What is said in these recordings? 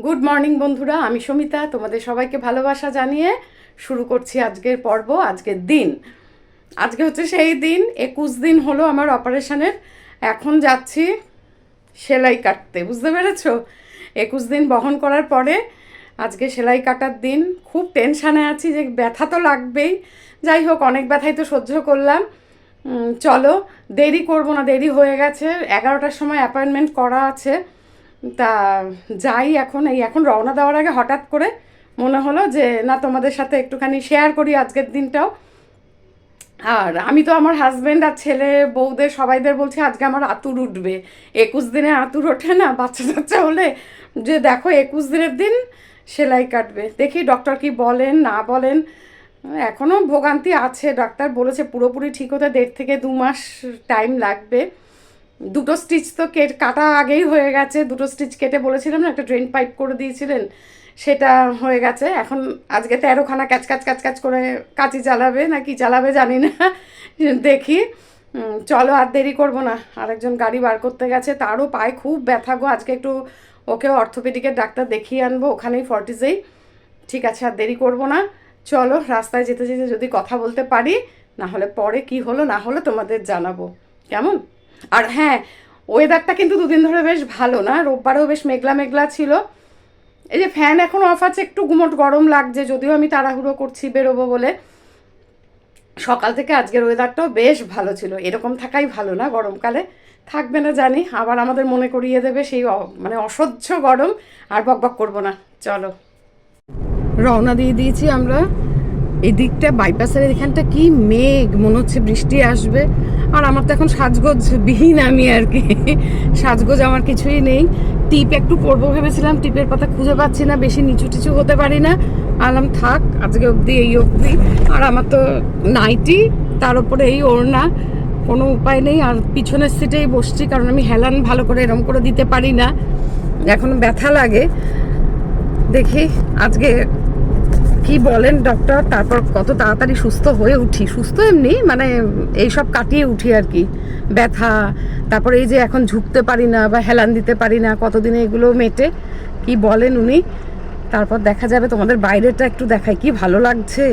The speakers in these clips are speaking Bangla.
গুড মর্নিং বন্ধুরা, আমি সমিতা। তোমাদের সবাইকে ভালোবাসা জানিয়ে শুরু করছি আজকের পর্ব, আজকের দিন। আজকে হচ্ছে সেই দিন, 21 দিন হলো আমার অপারেশনের। এখন যাচ্ছি সেলাই কাটতে, বুঝতে পেরেছো? 21 দিন বহন করার পরে আজকে সেলাই কাটার দিন। খুব টেনশানে আছি যে ব্যথা তো লাগবেই। যাই হোক, অনেক ব্যথাই তো সহ্য করলাম। চলো, দেরি করবো না, দেরি হয়ে গেছে। 11টার সময় অ্যাপয়েন্টমেন্ট করা আছে। তা যাই এখন রওনা দেওয়ার আগে হঠাৎ করে মনে হলো যে না, তোমাদের সাথে একটুখানি শেয়ার করি আজকের দিনটাও। আর আমি তো আমার হাজব্যান্ড আর ছেলে বউদের সবাইদের বলছি আজকে আমার আতুর উঠবে। 21 দিনে আতুর ওঠে না বাচ্চা কাচ্চা হলে, যে দেখো 21 দিনের দিন সেলাই কাটবে। দেখি ডক্টর কি বলেন না বলেন। এখনও ভোগান্তি আছে, ডাক্তার বলেছে পুরোপুরি ঠিক হতে 1.5 থেকে 2 মাস টাইম লাগবে। দুটো স্টিচ তো কাটা আগেই হয়ে গেছে। দুটো স্টিচ কেটে বলেছিলাম না, একটা ড্রেন পাইপ করে দিয়েছিলেন, সেটা হয়ে গেছে। এখন আজকে 13খানা ক্যাচ ক্যাচ ক্যাচ ক্যাচ করে কাঁচি চালাবে না কি চালাবে জানি না, দেখি। চলো, আর দেরি করবো না। আরেকজন গাড়ি বার করতে গেছে, তারও পায়ে খুব ব্যথা গো। আজকে একটু ওকে অর্থোপেডিকের ডাক্তার দেখিয়ে আনবো, ওখানেই ফর্টিসেই। ঠিক আছে, আর দেরি করবো না। চলো, রাস্তায় যেতে যেতে যদি কথা বলতে পারি, না হলে পরে কি হলো না হলো তোমাদের জানাবো, কেমন? আর হ্যাঁ, ওয়েদারটা কিন্তু দুদিন ধরে বেশ ভালো না, রোববারেও বেশ মেঘলা মেঘলা ছিল। এই যে ফ্যান এখন অফ আছে, একটু গুমোট গরম লাগছে, যদিও আমি তাড়াহুড়ো করছি বেরোবো বলে। সকাল থেকে আজকের ওয়েদারটাও বেশ ভালো ছিল। এরকম থাকাই ভালো, না গরমকালে থাকবে না জানি, আবার আমাদের মনে করিয়ে দেবে সেই মানে অসহ্য গরম। আর বকবক করবো না, চলো। রওনা দিয়ে দিয়েছি আমরা। এই দিকটা বাইপাসের এখানটা কি মেঘ, মনে হচ্ছে বৃষ্টি আসবে। আর আমার তো এখন সাজগোজ বিহীন আমি আর কি, সাজগোজ আমার কিছুই নেই। টিপ একটু পরবো ভেবেছিলাম, টিপের পাতা খুঁজে পাচ্ছি না, বেশি নিচু টিচু হতে পারি না। আলাম থাক আজকে অবধি, এই অবধি। আর আমার তো নাইটি, তার উপরে এই ওড়না, কোনো উপায় নেই। আর পিছনের সিটেই বসছি, কারণ আমি হেলান ভালো করে এরম করে দিতে পারি না, এখন ব্যথা লাগে। দেখি আজকে কি বলেন ডক্টর, তারপর কত তাড়াতাড়ি সুস্থ হয়ে উঠি। সুস্থ এমনি মানে এইসব কাটিয়ে উঠি আর কি, ব্যথা। তারপরে এই যে এখন ঝুঁকতে পারি না বা হেলান দিতে পারি না, কতদিনে এগুলো মেটে, কি বলেন উনি। তারপর দেখা যাবে। তোমাদের বাইরেটা একটু দেখাই, কি ভালো লাগছে।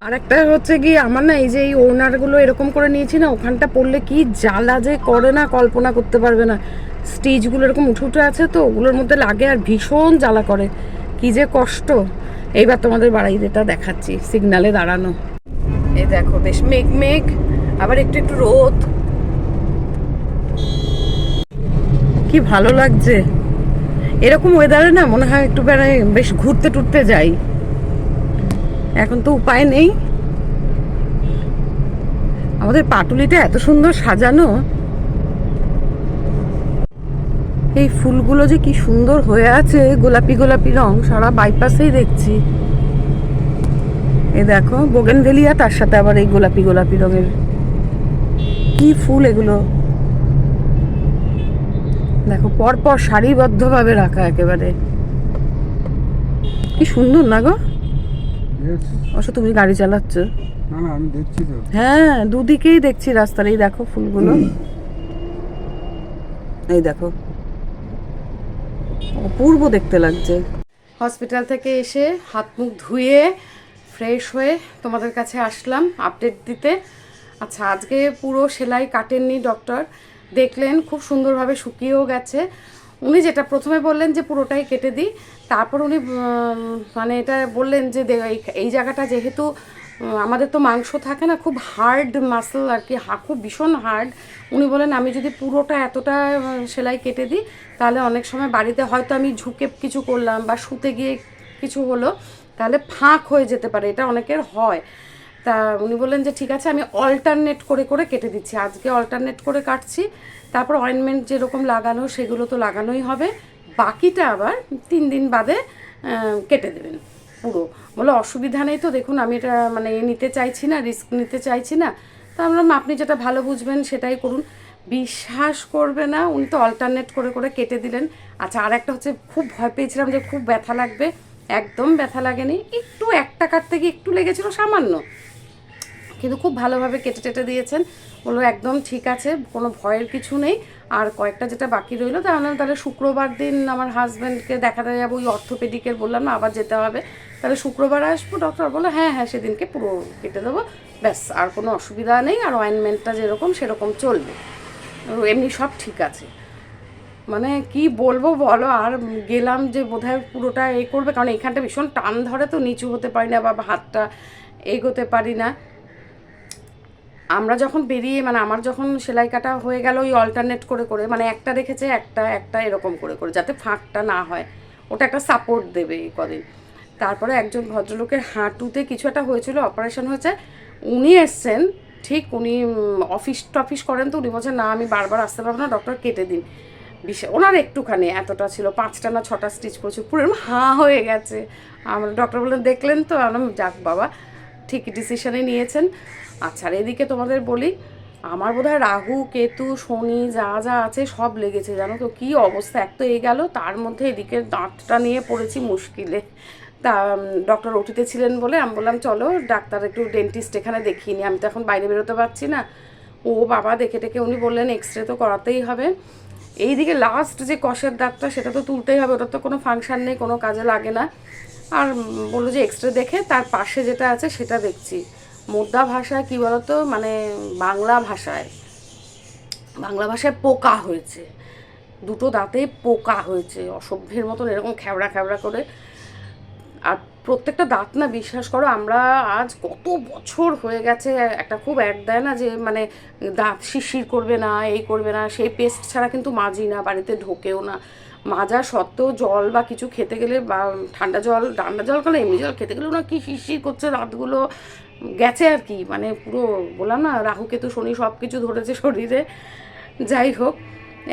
আর একটা হচ্ছে কি, আমার না এই যে এই ওড়নারগুলো এরকম করে নিয়েছি না, ওখানটা পড়লে কি জ্বালা যে করে না, কল্পনা করতে পারবে না। স্টিচগুলো এরকম উঠে উঠে আছে তো, ওগুলোর মধ্যে লাগে আর ভীষণ জ্বালা করে, কি যে কষ্ট। এইবার তোমাদের বাড়িটা দেখাচ্ছি, সিগনালে দাঁড়ানো। এই দেখো, বেশ মেঘ মেঘ, আবার একটু একটু রোদ, কি ভালো লাগছে। এরকম ওয়েদারে না মনে হয় একটু বেশ ঘুরতে টুরতে যাই। এখন তো উপায় নেই। আমাদের পাটুলিটা এত সুন্দর সাজানো, এই ফুলগুলো যে কি সুন্দর হয়ে আছে, গোলাপি গোলাপি রং, সারা বাইপাসেই দেখছি। এই দেখো বোগেনভেলিয়া, তার সাথে আবার এই গোলাপি গোলাপি রঙের কি ফুল এগুলো। দেখো পরপর সারিবদ্ধভাবে রাখা একেবারে, কি সুন্দর না গো। অবশ্য তুমি গাড়ি চালাচ্ছ। না না, আমি দেখছি তো। হ্যাঁ, দুদিকেই দেখছি রাস্তার। এই দেখো ফুলগুলো, এই দেখো অপূর্ব দেখতে লাগছে। হসপিটাল থেকে এসে হাত মুখ ধুয়ে ফ্রেশ হয়ে তোমাদের কাছে আসলাম আপডেট দিতে। আচ্ছা, আজকে পুরো সেলাই কাটেননি ডক্টর, দেখলেন খুব সুন্দরভাবে শুকিয়েও গেছে। উনি যেটা প্রথমে বললেন যে পুরোটাই কেটে দিই, তারপর উনি মানে এটা বললেন যে এই জায়গাটা যেহেতু আমাদের তো মাংস থাকে না, খুব হার্ড মাসল আর কি, খুব ভীষণ হার্ড। উনি বলেন আমি যদি পুরোটা এতটা সেলাই কেটে দিই, তাহলে অনেক সময় বাড়িতে হয়তো আমি ঝুঁকে কিছু করলাম বা শুতে গিয়ে কিছু হলো, তাহলে ফাঁক হয়ে যেতে পারে, এটা অনেকের হয়। তা উনি বললেন যে ঠিক আছে, আমি অল্টারনেট করে করে কেটে দিচ্ছি। আজকে অল্টারনেট করে কাটছি, তারপর অয়েনমেন্ট যেরকম লাগানো সেগুলো তো লাগানোই হবে, বাকিটা আবার 3 দিন বাদে কেটে দেবেন পুরো। বলে অসুবিধা নেই তো, দেখুন আমি এটা মানে নিতে চাইছি না, রিস্ক নিতে চাইছি না। তা আমরা আপনি যেটা ভালো বুঝবেন সেটাই করুন। বিশ্বাস করবে না, উনি তো অল্টারনেট করে করে কেটে দিলেন। আচ্ছা, আর একটা হচ্ছে, খুব ভয় পেয়েছিলাম যে খুব ব্যথা লাগবে, একদম ব্যথা লাগেনি। একটু একটা কাটতে গিয়ে একটু লেগেছিল সামান্য, কিন্তু খুব ভালোভাবে কেটে টেটে দিয়েছেন। বললো একদম ঠিক আছে, কোনো ভয়ের কিছু নেই। আর কয়েকটা যেটা বাকি রইলো তাহলে শুক্রবার দিন আমার হাজব্যান্ডকে দেখাতে যাবো, ওই অর্থোপেডিকের বললাম না আবার যেতে হবে, তাহলে শুক্রবার আসবো। ডক্টর বললো হ্যাঁ হ্যাঁ সেদিনকে পুরো কেটে দেবো, ব্যাস আর কোনো অসুবিধা নেই, আর অয়েনমেন্টটা যেরকম সেরকম চলবে, এমনি সব ঠিক আছে। মানে কি বলবো বলো, আর গেলাম যে বোধহয় পুরোটা এ করবে, কারণ এখানটা ভীষণ টান ধরে, তো নিচু হতে পারি না বা হাতটা এগোতে পারি না। আমরা যখন বেরিয়ে মানে আমার যখন সেলাই কাটা হয়ে গেল ওই অল্টারনেট করে করে, মানে একটা রেখেছে একটা একটা এরকম করে করে, যাতে ফাঁকটা না হয়, ওটা একটা সাপোর্ট দেবে এই কদিন। তারপরে একজন ভদ্রলোকের হাঁটুতে কিছু একটা হয়েছিল, অপারেশন হয়েছে, উনি এসছেন ঠিক, উনি অফিস টফিস করেন, তো উনি বলছেন না আমি বারবার আসতে পারবো না, ডক্টর কেটে দিন। ওনার একটুখানি এতটা ছিল, 5টা না 6টা স্টিচ পড়ছে, পুরো হাঁ হয়ে গেছে। আমরা ডক্টর বললেন দেখলেন তো, আমি যাক বাবা ঠিক ডিসিশনে নিয়েছেন। আচ্ছা আর এদিকে তোমাদের বলি, আমার বোধহয় রাহু কেতু শনি যা যা আছে সব লেগেছে, জানো তো কী অবস্থা। এক তো এই গেল, তার মধ্যে এদিকে দাঁতটা নিয়ে পড়েছি মুশকিলে। তা ডক্টর ওটিতে ছিলেন বলে আমি বললাম চলো ডাক্তার একটু ডেন্টিস্ট এখানে দেখিয়ে নিই, আমি তো এখন বাইরে বেরোতে পারছি না। ও বাবা দেখে টেকে উনি বললেন এক্সরে তো করাতেই হবে। এইদিকে লাস্ট যে কষের দাঁতটা সেটা তো তুলতেই হবে, ওটার তো কোনো ফাংশান নেই, কোনো কাজে লাগে না। আর বললো যে এক্সরে দেখে তার পাশে যেটা আছে সেটা দেখছি। মোদ্দা ভাষায় কী বলতো, মানে বাংলা ভাষায় পোকা হয়েছে, দুটো দাঁতে পোকা হয়েছে অসভ্যের মতন, এরকম খ্যাবড়া খ্যাবড়া করে। আর প্রত্যেকটা দাঁত না বিশ্বাস করো, আমরা আজ কত বছর হয়ে গেছে, একটা খুব অ্যাড দেয় না যে মানে দাঁত শিরশির করবে না, এই করবে না, সেই পেস্ট ছাড়া কিন্তু মাজি না, বাড়িতে ঢোকেও না। মাজা সত্ত্বেও জল বা কিছু খেতে গেলে বা ঠান্ডা জল কেন এমনি জল খেতে গেলেও না কি শিরশির করছে, দাঁতগুলো গেছে আর কি, মানে পুরো বললাম না রাহু কেতু শনি সব কিছু ধরেছে শরীরে। যাই হোক,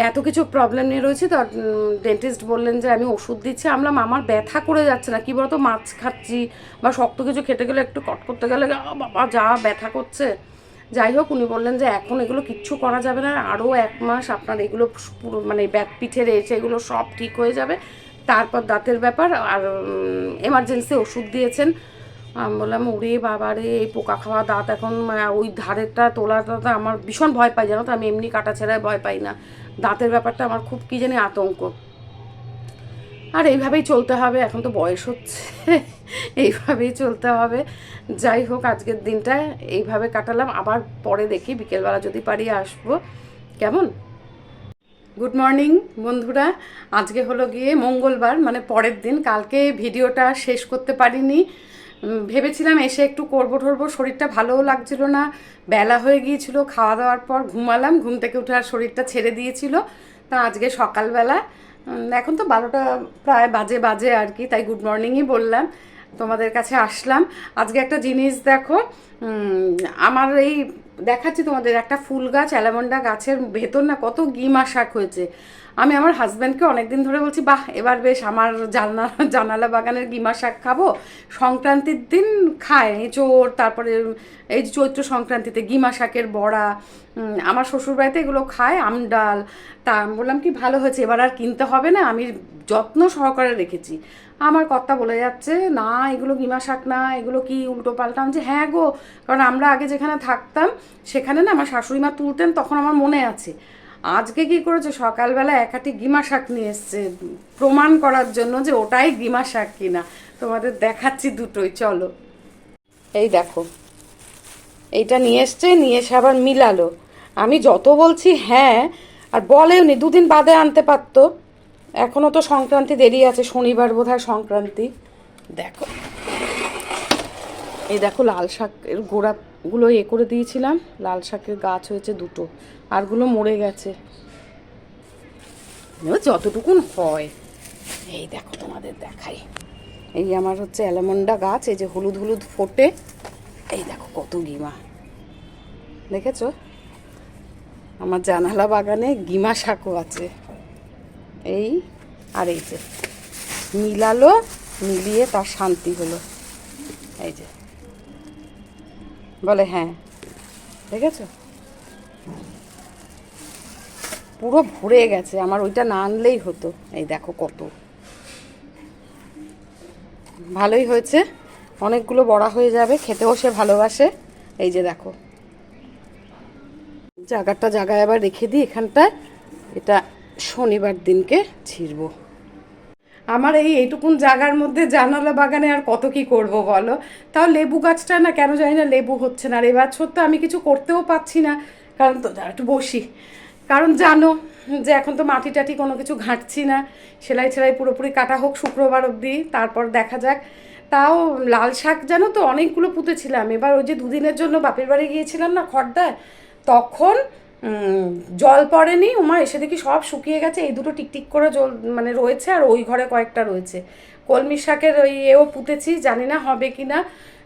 এত কিছু প্রবলেম নিয়ে রয়েছে, তো ডেন্টিস্ট বললেন যে আমি ওষুধ দিচ্ছি। আমলাম আমার ব্যথা করে যাচ্ছে না, কী বলতো মাছ খাচ্ছি বা শক্ত কিছু খেতে গেলে একটু কট করতে গেলে বাবা যা ব্যথা করছে। যাই হোক উনি বললেন যে এখন এগুলো কিচ্ছু করা যাবে না, আরও 1 মাস আপনার এগুলো পুরো মানে পিঠে রয়েছে এগুলো সব ঠিক হয়ে যাবে, তারপর দাঁতের ব্যাপার। আর এমার্জেন্সি ওষুধ দিয়েছেন। আমি বললাম ওরে বাবা রে, এই পোকা খাওয়া দাঁত এখন ওই ধারেরটা তোলাটা আমার ভীষণ ভয় পাই, জানো তো আমি এমনি কাটা ছেঁড়ায় ভয় পাই না, দাঁতের ব্যাপারটা আমার খুব কী জানি আতঙ্ক। আর এইভাবেই চলতে হবে, এখন তো বয়স হচ্ছে এইভাবেই চলতে হবে। যাই হোক আজকের দিনটা এইভাবে কাটালাম, আবার পরে দেখি বিকেলবেলা যদি পারি আসবো, কেমন। গুড মর্নিং বন্ধুরা, আজকে হলো গিয়ে মঙ্গলবার, মানে পরের দিন। কালকে ভিডিওটা শেষ করতে পারিনি, ভেবেছিলাম এসে একটু করবো ঠরবো, শরীরটা ভালোও লাগছিল না, বেলা হয়ে গিয়েছিল, খাওয়া দাওয়ার পর ঘুমালাম, ঘুম থেকে উঠে আর শরীরটা ছেড়ে দিয়েছিল। তা আজকে সকালবেলা এখন তো 12টা প্রায় বাজে আর কি, তাই গুড মর্নিংই বললাম, তোমাদের কাছে আসলাম। আজকে একটা জিনিস দেখো, আমার এই দেখাচ্ছি তোমাদের, একটা ফুল গাছ অ্যালামন্ডা গাছের ভেতর না কত গিমা শাক হয়েছে। আমি আমার হাজব্যান্ডকে অনেকদিন ধরে বলছি বাহ এবার বেশ আমার জানালা বাগানের গিমা শাক খাবো, সংক্রান্তির দিন খায় এঁচোড়, তারপরে এই যে চৈত্র সংক্রান্তিতে গিমা শাকের বড়া, আমার শ্বশুরবাড়িতে এগুলো খায়, আমডাল। তা আমি বললাম কি ভালো হয়েছে, এবার আর কিনতে হবে না, আমি যত্ন সহকারে রেখেছি। আমার কর্তা বলে যাচ্ছে না এগুলো গিমা শাক না, এগুলো কি উল্টো পাল্টা। আমি যে হ্যাঁ গো, কারণ আমরা আগে যেখানে থাকতাম সেখানে না আমার শাশুড়ি মা তুলতেন, তখন আমার মনে আছে। আজকে কি করেছে, সকালবেলা একাটি গিমা শাক নিয়ে এসছে প্রমাণ করার জন্য যে ওটাই গিমা শাক কিনা। তোমাদের দেখাচ্ছি দুটোই, চলো। এই দেখো এইটা নিয়ে এসছে, নিয়ে এসে আবার মিলালো। আমি যত বলছি হ্যাঁ, আর বলেওনি, 2 দিন বাদে আনতে পারতো, এখনও তো সংক্রান্তি দেরি আছে, শনিবার বোধহয় সংক্রান্তি। দেখো এই দেখো লাল শাকের গোড়াগুলো করে দিয়েছিলাম, লাল শাকের গাছ হয়েছে 2টো, আরগুলো মরে গেছে, যতটুকুন হয়। এই দেখো তোমাদের দেখাই, এই আমার হচ্ছে অ্যালামন্ডা গাছ, এই যে হলুদ হলুদ ফোটে, এই দেখো কত গিমা, দেখেছো? আমার জানালা বাগানে গিমা শাকও আছে। এই আর এই যে মিলালো, মিলিয়ে তার শান্তি হলো, এই যে বলে হ্যাঁ, দেখেছো পুরো ভরে গেছে, আমার ওইটা না আনলেই হতো। এই দেখো কত ভালোই হয়েছে, অনেকগুলো বড়া হয়ে যাবে, খেতেও সে ভালোবাসে। এই যে দেখো জায়গায় আবার রেখে দিই এখানটায়, এটা শনিবার দিনকে ছিঁড়বো। আমার এইটুকুন জায়গার মধ্যে জানালা বাগানে আর কত কি করব বলো। তাও লেবু গাছটা না কেন জানি না লেবু হচ্ছে না। আর এবছর তো আমি কিছু করতেও পারছি না, কারণ তো একটু বসি, কারণ জানো যে এখন তো মাটি টাটি কোনো কিছু ঘাঁটছি না। সেলাই সেলাই পুরোপুরি কাটা হোক শুক্রবার অবধি, তারপর দেখা যাক। তাও লাল শাক জানো তো অনেকগুলো পুঁতেছিলাম। এবার ওই যে দুদিনের জন্য বাপের বাড়ি গিয়েছিলাম না খড়দায়, তখন জল পড়েনি, ওমা এসে দেখি সব শুকিয়ে গেছে। এই দুটো টিকটিক করে জল মানে রয়েছে, আর ওই ঘরে কয়েকটা রয়েছে। কলমি শাকের ওই এও পুঁতেছি, জানি না হবে কি না,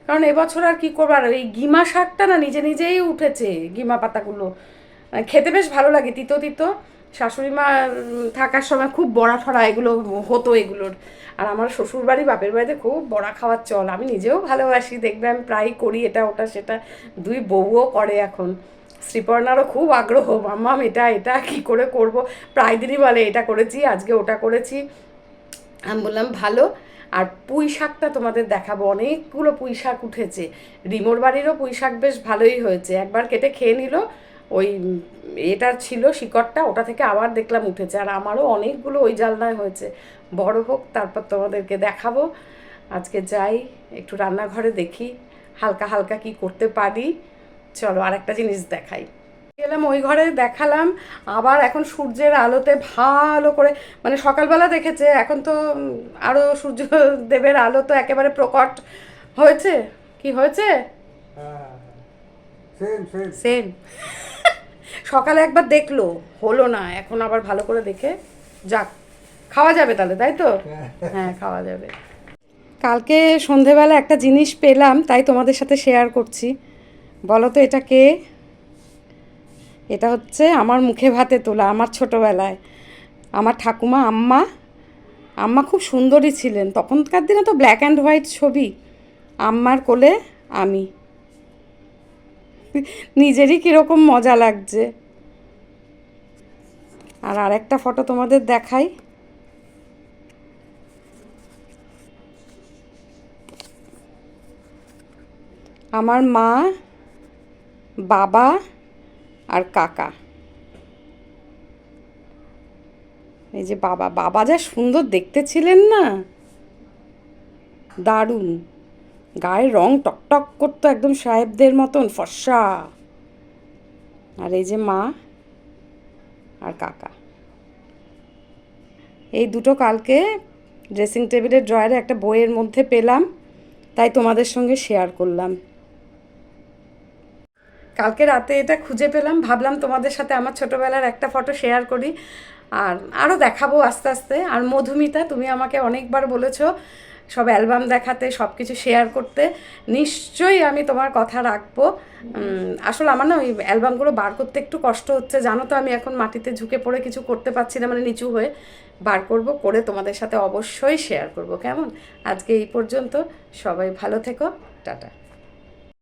কারণ এবছর আর কি করবো। আর এই গিমা শাকটা না নিজে নিজেই উঠেছে, গিমা পাতাগুলো খেতে বেশ ভালো লাগে, তিতো তিতো। শাশুড়ি মা থাকার সময় খুব বড়া ফড়া এগুলো হতো এগুলোর। আর আমার শ্বশুর বাড়ি বাপের বাড়িতে খুব বড়া খাওয়ার চল, আমি নিজেও ভালোবাসি, দেখবে আমি প্রায় করি এটা ওটা সেটা। দুই বউও করে এখন। শ্রীপর্ণারও খুব আগ্রহ, মাম্মাম এটা এটা কী করে করব, প্রায় দিনই বলে এটা করেছি আজকে ওটা করেছি। আমি বললাম ভালো। আর পুঁই শাকটা তোমাদের দেখাবো, অনেকগুলো পুঁই শাক উঠেছে। রিমোর বাড়িরও পুঁই শাক বেশ ভালোই হয়েছে, একবার কেটে খেয়ে নিল। ওই এটা ছিল শিকড়টা, ওটা থেকে আবার দেখলাম উঠেছে। আর আমারও অনেকগুলো ওই জালনায় হয়েছে, বড় হোক তারপর তোমাদেরকে দেখাবো। আজকে যাই একটু রান্নাঘরে দেখি হালকা হালকা কি করতে পারি। চলো আর একটা জিনিস দেখাই। গেলাম ওই ঘরে দেখালাম, আবার এখন সূর্যের আলোতে ভালো করে, মানে সকালবেলা দেখেছে, এখন তো আরও সূর্যদেবের আলো তো একেবারে প্রকট হয়েছে। কি হয়েছে? Same same same. সকালে একবার দেখলো, হলো না, এখন আবার ভালো করে দেখে যাক খাওয়া যাবে তাহলে, তাই তো? হ্যাঁ খাওয়া যাবে। কালকে সন্ধেবেলা একটা জিনিস পেলাম, তাই তোমাদের সাথে শেয়ার করছি। বলো তো এটা কে? এটা হচ্ছে আমার মুখে ভাতে তোলা, আমার ছোটোবেলায় আমার ঠাকুমা আম্মা। আম্মা খুব সুন্দরী ছিলেন, তখনকার দিনে তো ব্ল্যাক অ্যান্ড হোয়াইট ছবি। আম্মার কোলে আমি, নিজেরই কীরকম মজা লাগছে। আর আরেকটা ফটো তোমাদের দেখাই। আমার মা, বাবা আর কাকা। এই যে বাবা, বাবা যা সুন্দর দেখতে ছিলেন না, দারুণ। গায়ের রং টকটক করতো একদম সাহেবদের মতন ফর্সা। আর এই যে মা আর কাকা। এই দুটো কালকে ড্রেসিং টেবিলের ড্রয়ারে একটা বইয়ের মধ্যে পেলাম, তাই তোমাদের সঙ্গে শেয়ার করলাম। কালকে রাতে এটা খুঁজে পেলাম, ভাবলাম তোমাদের সাথে আমার ছোটোবেলার একটা ফটো শেয়ার করি। আর আরও দেখাবো আস্তে আস্তে। আর মধুমিতা, তুমি আমাকে অনেকবার বলেছো সব অ্যালবাম দেখাতে, সব কিছু শেয়ার করতে, নিশ্চয়ই আমি তোমার কথা রাখবো। আসলে আমার না ওই অ্যালবামগুলো বার করতে একটু কষ্ট হচ্ছে, জানো তো আমি এখন মাটিতে ঝুঁকে পড়ে কিছু করতে পারছি না, মানে নিচু হয়ে। বার করব, করে তোমাদের সাথে অবশ্যই শেয়ার করব, কেমন? আজকে এই পর্যন্ত, সবাই ভালো থেকো, টাটা।